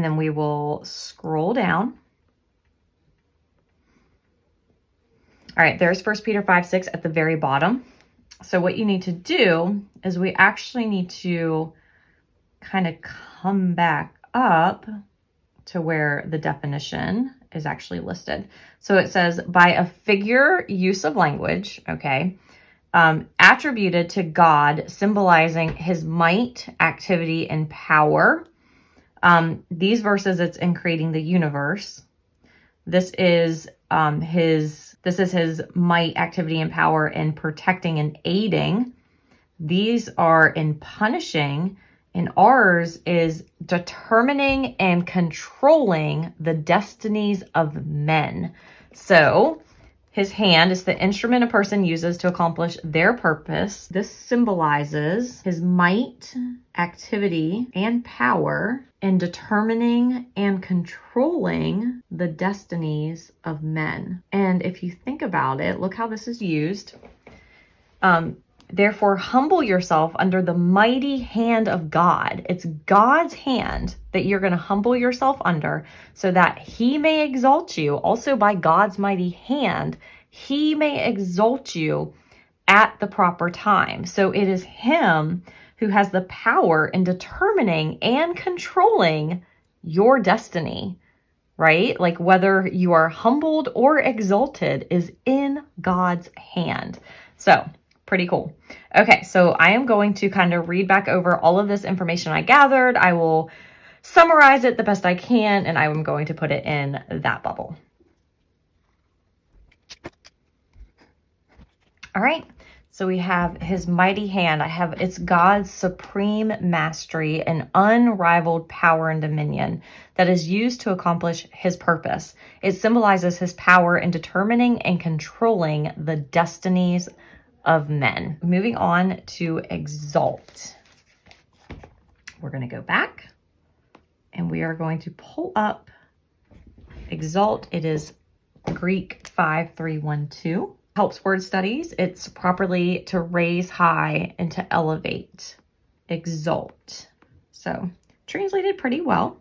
And then we will scroll down. All right, there's 1 Peter 5:6 at the very bottom. So what you need to do is we actually need to kind of come back up to where the definition is actually listed. So it says, by a figure use of language, okay, attributed to God, symbolizing his might, activity, and power. These verses, it's in creating the universe. This is his might, activity, and power in protecting and aiding. These are in punishing, and ours is determining and controlling the destinies of men. So his hand is the instrument a person uses to accomplish their purpose. This symbolizes his might, activity, and power in determining and controlling the destinies of men. And if you think about it, look how this is used. Therefore, humble yourself under the mighty hand of God. It's God's hand that you're going to humble yourself under so that he may exalt you. Also by God's mighty hand, he may exalt you at the proper time. So it is him who has the power in determining and controlling your destiny, right? Like whether you are humbled or exalted is in God's hand. So pretty cool. Okay, so I am going to kind of read back over all of this information I gathered. I will summarize it the best I can, and I'm going to put it in that bubble. All right, so we have his mighty hand. It's God's supreme mastery and unrivaled power and dominion that is used to accomplish his purpose. It symbolizes his power in determining and controlling the destinies of men. Moving on to exalt. We're going to go back and we are going to pull up exalt. It is Greek 5312. Helps word studies. It's properly to raise high and to elevate. Exalt. So translated pretty well,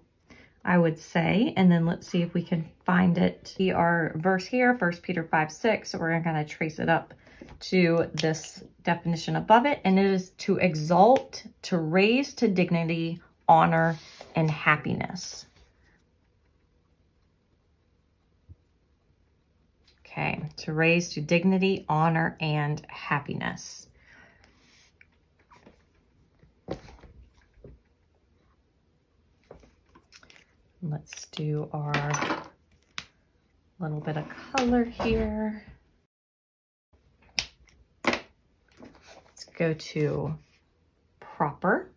I would say. And then let's see if we can find it. Our verse here, 1 Peter 5:6. So we're going to trace it up to this definition above it, and it is to exalt, to raise to dignity, honor, and happiness. Okay, to raise to dignity, honor, and happiness. Let's do our little bit of color here. Go to proper.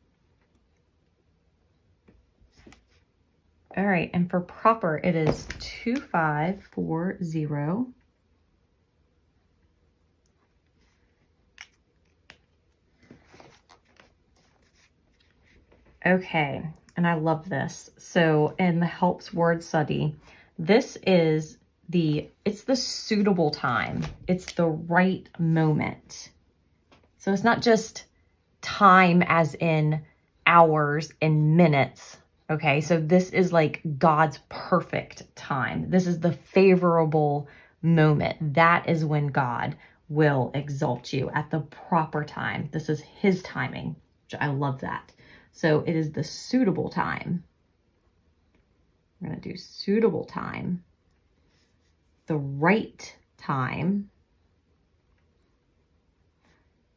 All right, and for proper, it is 2540. Okay, and I love this. So in the helps word study, this is it's the suitable time. It's the right moment. So it's not just time as in hours and minutes, okay? So this is like God's perfect time. This is the favorable moment. That is when God will exalt you at the proper time. This is his timing, which I love that. So it is the suitable time. We're going to do suitable time, the right time.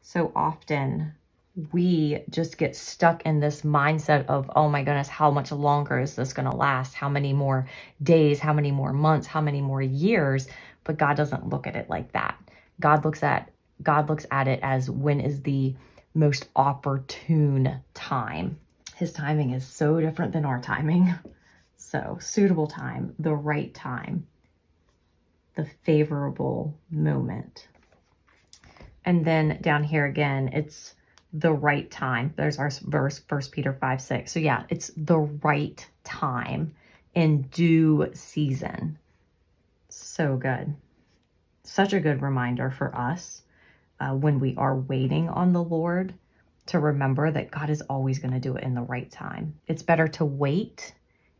So often we just get stuck in this mindset of, oh my goodness, how much longer is this going to last? How many more days? How many more months? How many more years? But God doesn't look at it like that. God looks at it as when is the most opportune time. His timing is so different than our timing. So suitable time, the right time, the favorable moment. And then down here again, it's the right time. There's our verse, 1 Peter 5:6. So yeah, it's the right time in due season. So good. Such a good reminder for us when we are waiting on the Lord to remember that God is always going to do it in the right time. It's better to wait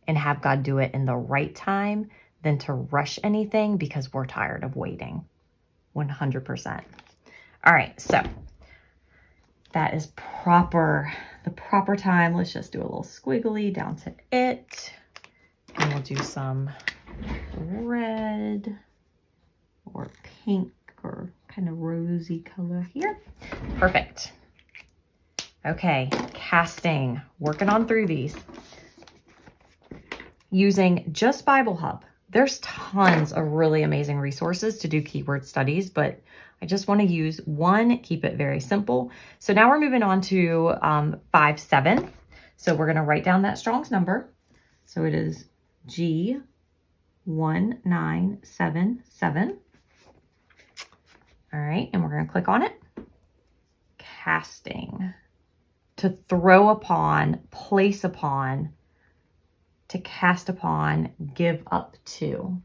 and have God do it in the right time than to rush anything because we're tired of waiting. 100%. All right, so that is the proper time. Let's just do a little squiggly down to it. And we'll do some red or pink or kind of rosy color here. Perfect. Okay, casting, working on through these. Using just Bible Hub. There's tons of really amazing resources to do keyword studies, but I just want to use one, keep it very simple. So now we're moving on to 5-7. So we're going to write down that Strong's number. So it is G1977. All right, and we're going to click on it. Casting. To throw upon, place upon, to cast upon, give up to.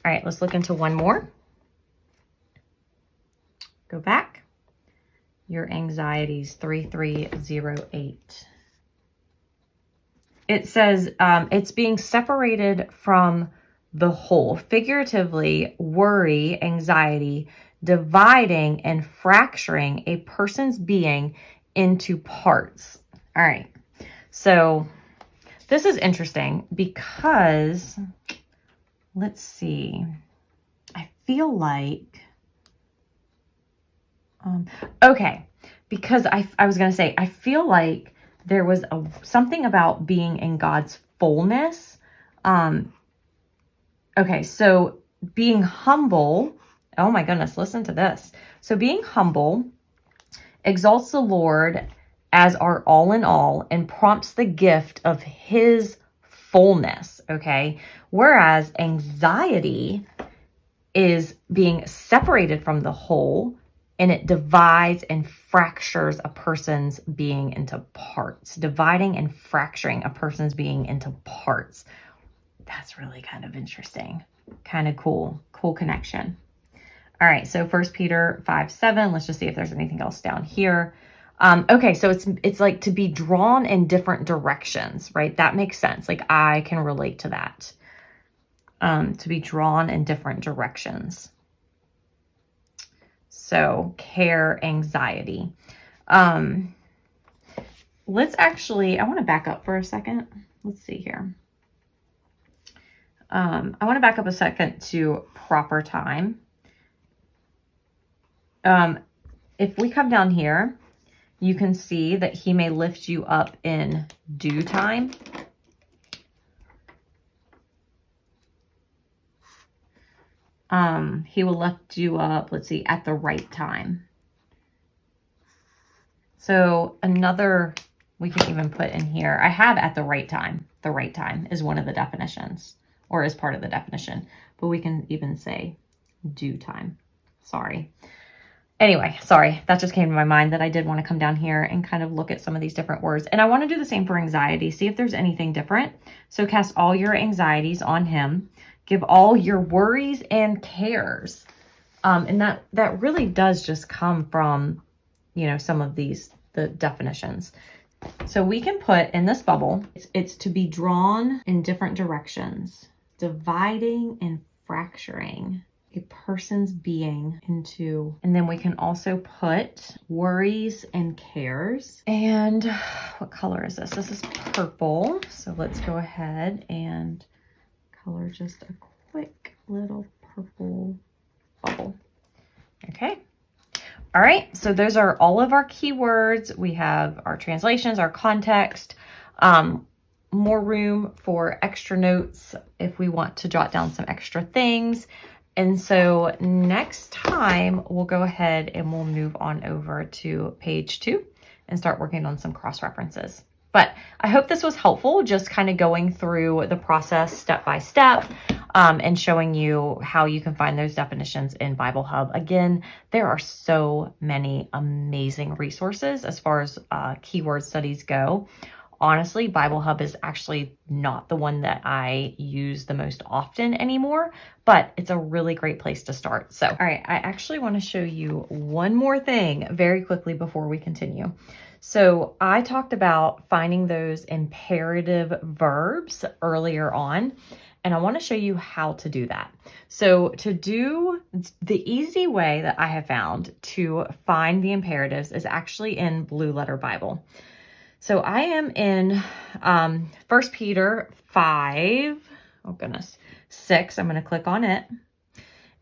All right, let's look into one more. Go back. Your anxieties, 3308. It says it's being separated from the whole. Figuratively, worry, anxiety, dividing and fracturing a person's being into parts. All right. So this is interesting because, let's see, I feel like, okay, because I was going to say, I feel like there was something about being in God's fullness. Okay, so being humble, oh my goodness, listen to this. So being humble exalts the Lord as our all in all and prompts the gift of his fullness, okay? Whereas anxiety is being separated from the whole, and it divides and fractures a person's being into parts. Dividing and fracturing a person's being into parts. That's really kind of interesting. Kind of cool. Cool connection. All right, so 1 Peter 5:7. Let's just see if there's anything else down here. Okay, so it's like to be drawn in different directions, right? That makes sense. Like I can relate to that. To be drawn in different directions. So care, anxiety. Let's actually, I want to back up for a second. Let's see here. I want to back up a second to proper time. If we come down here, you can see that he may lift you up in due time. He will lift you up, let's see, at the right time. So another, we can even put in here, I have at the right time. The right time is one of the definitions, or is part of the definition, but we can even say due time. Sorry. Anyway, sorry, that just came to my mind that I did want to come down here and kind of look at some of these different words. And I want to do the same for anxiety, see if there's anything different. So cast all your anxieties on him. Give all your worries and cares. And that really does just come from, you know, some of the definitions. So we can put in this bubble, it's to be drawn in different directions, dividing and fracturing a person's being into, and then we can also put worries and cares. And what color is this? This is purple. So let's go ahead and color just a quick little purple bubble. Okay. All right. So those are all of our keywords. We have our translations, our context, more room for extra notes if we want to jot down some extra things. And so next time we'll go ahead and we'll move on over to page 2 and start working on some cross references. But I hope this was helpful, just kind of going through the process step by step and showing you how you can find those definitions in Bible Hub. Again, there are so many amazing resources as far as keyword studies go. Honestly, Bible Hub is actually not the one that I use the most often anymore, but it's a really great place to start. So, all right, I actually want to show you one more thing very quickly before we continue. So I talked about finding those imperative verbs earlier on, and I want to show you how to do that. So to do the easy way that I have found to find the imperatives is actually in Blue Letter Bible. So I am in 1 Peter 5, 6. I'm going to click on it,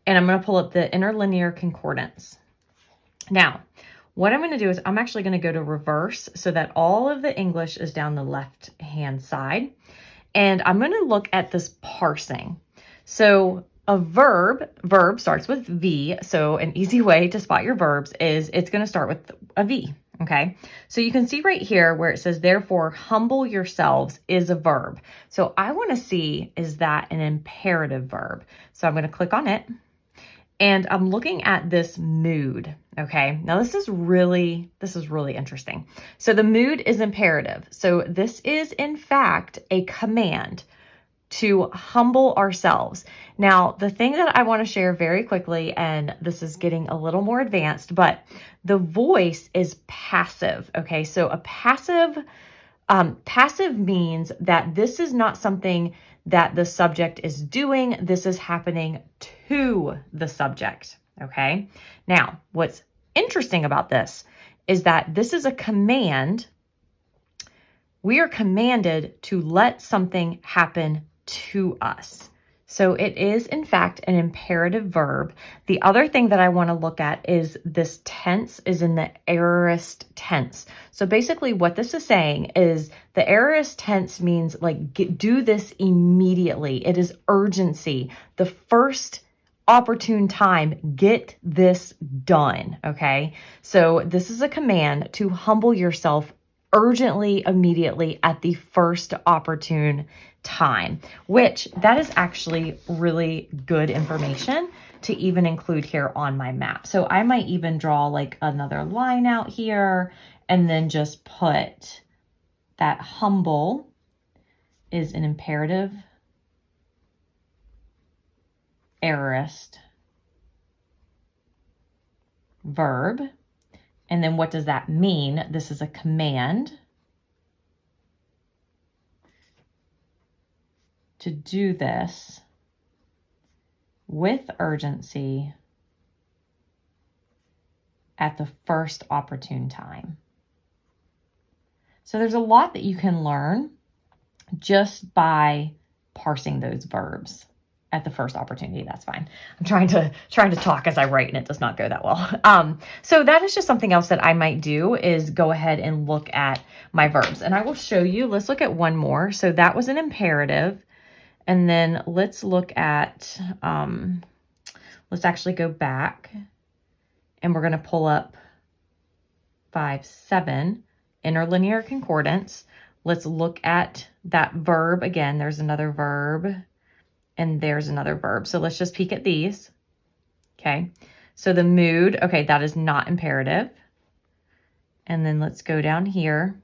and I'm going to pull up the interlinear concordance. Now, what I'm going to do is I'm actually going to go to reverse so that all of the English is down the left-hand side. And I'm going to look at this parsing. So a verb starts with V. So an easy way to spot your verbs is it's going to start with a V. Okay. So you can see right here where it says, therefore, humble yourselves is a verb. So I want to see, is that an imperative verb? So I'm going to click on it. And I'm looking at this mood, okay? Now this is really interesting. So the mood is imperative. So this is in fact a command to humble ourselves. Now, the thing that I want to share very quickly, and this is getting a little more advanced, but the voice is passive, okay? So a passive means that this is not something that the subject is doing. This is happening to the subject, okay? Now, what's interesting about this is that this is a command. We are commanded to let something happen to us. So it is, in fact, an imperative verb. The other thing that I want to look at is this tense is in the aorist tense. So basically what this is saying is the aorist tense means like do this immediately. It is urgency. The first opportune time, get this done, okay? So this is a command to humble yourself urgently, immediately, at the first opportune time, which that is actually really good information to even include here on my map. So I might even draw like another line out here and then just put that humble is an imperative aorist verb. And then what does that mean? This is a command to do this with urgency at the first opportune time. So there's a lot that you can learn just by parsing those verbs at the first opportunity. That's fine. I'm trying to talk as I write, and it does not go that well. So that is just something else that I might do, is go ahead and look at my verbs, and I will show you. Let's look at one more. So that was an imperative. And then let's look at, let's actually go back, and we're going to pull up 5-7, interlinear concordance. Let's look at that verb again. There's another verb, and there's another verb. So let's just peek at these. Okay. So the mood, okay, that is not imperative. And then let's go down here,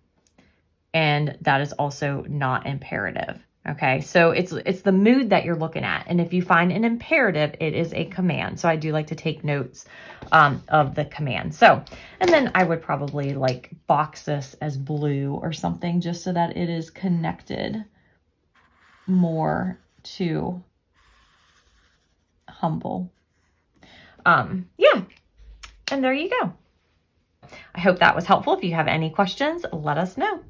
and that is also not imperative. Okay, so it's the mood that you're looking at. And if you find an imperative, it is a command. So I do like to take notes of the command. So, and then I would probably like box this as blue or something, just so that it is connected more to humble. Yeah, and there you go. I hope that was helpful. If you have any questions, let us know.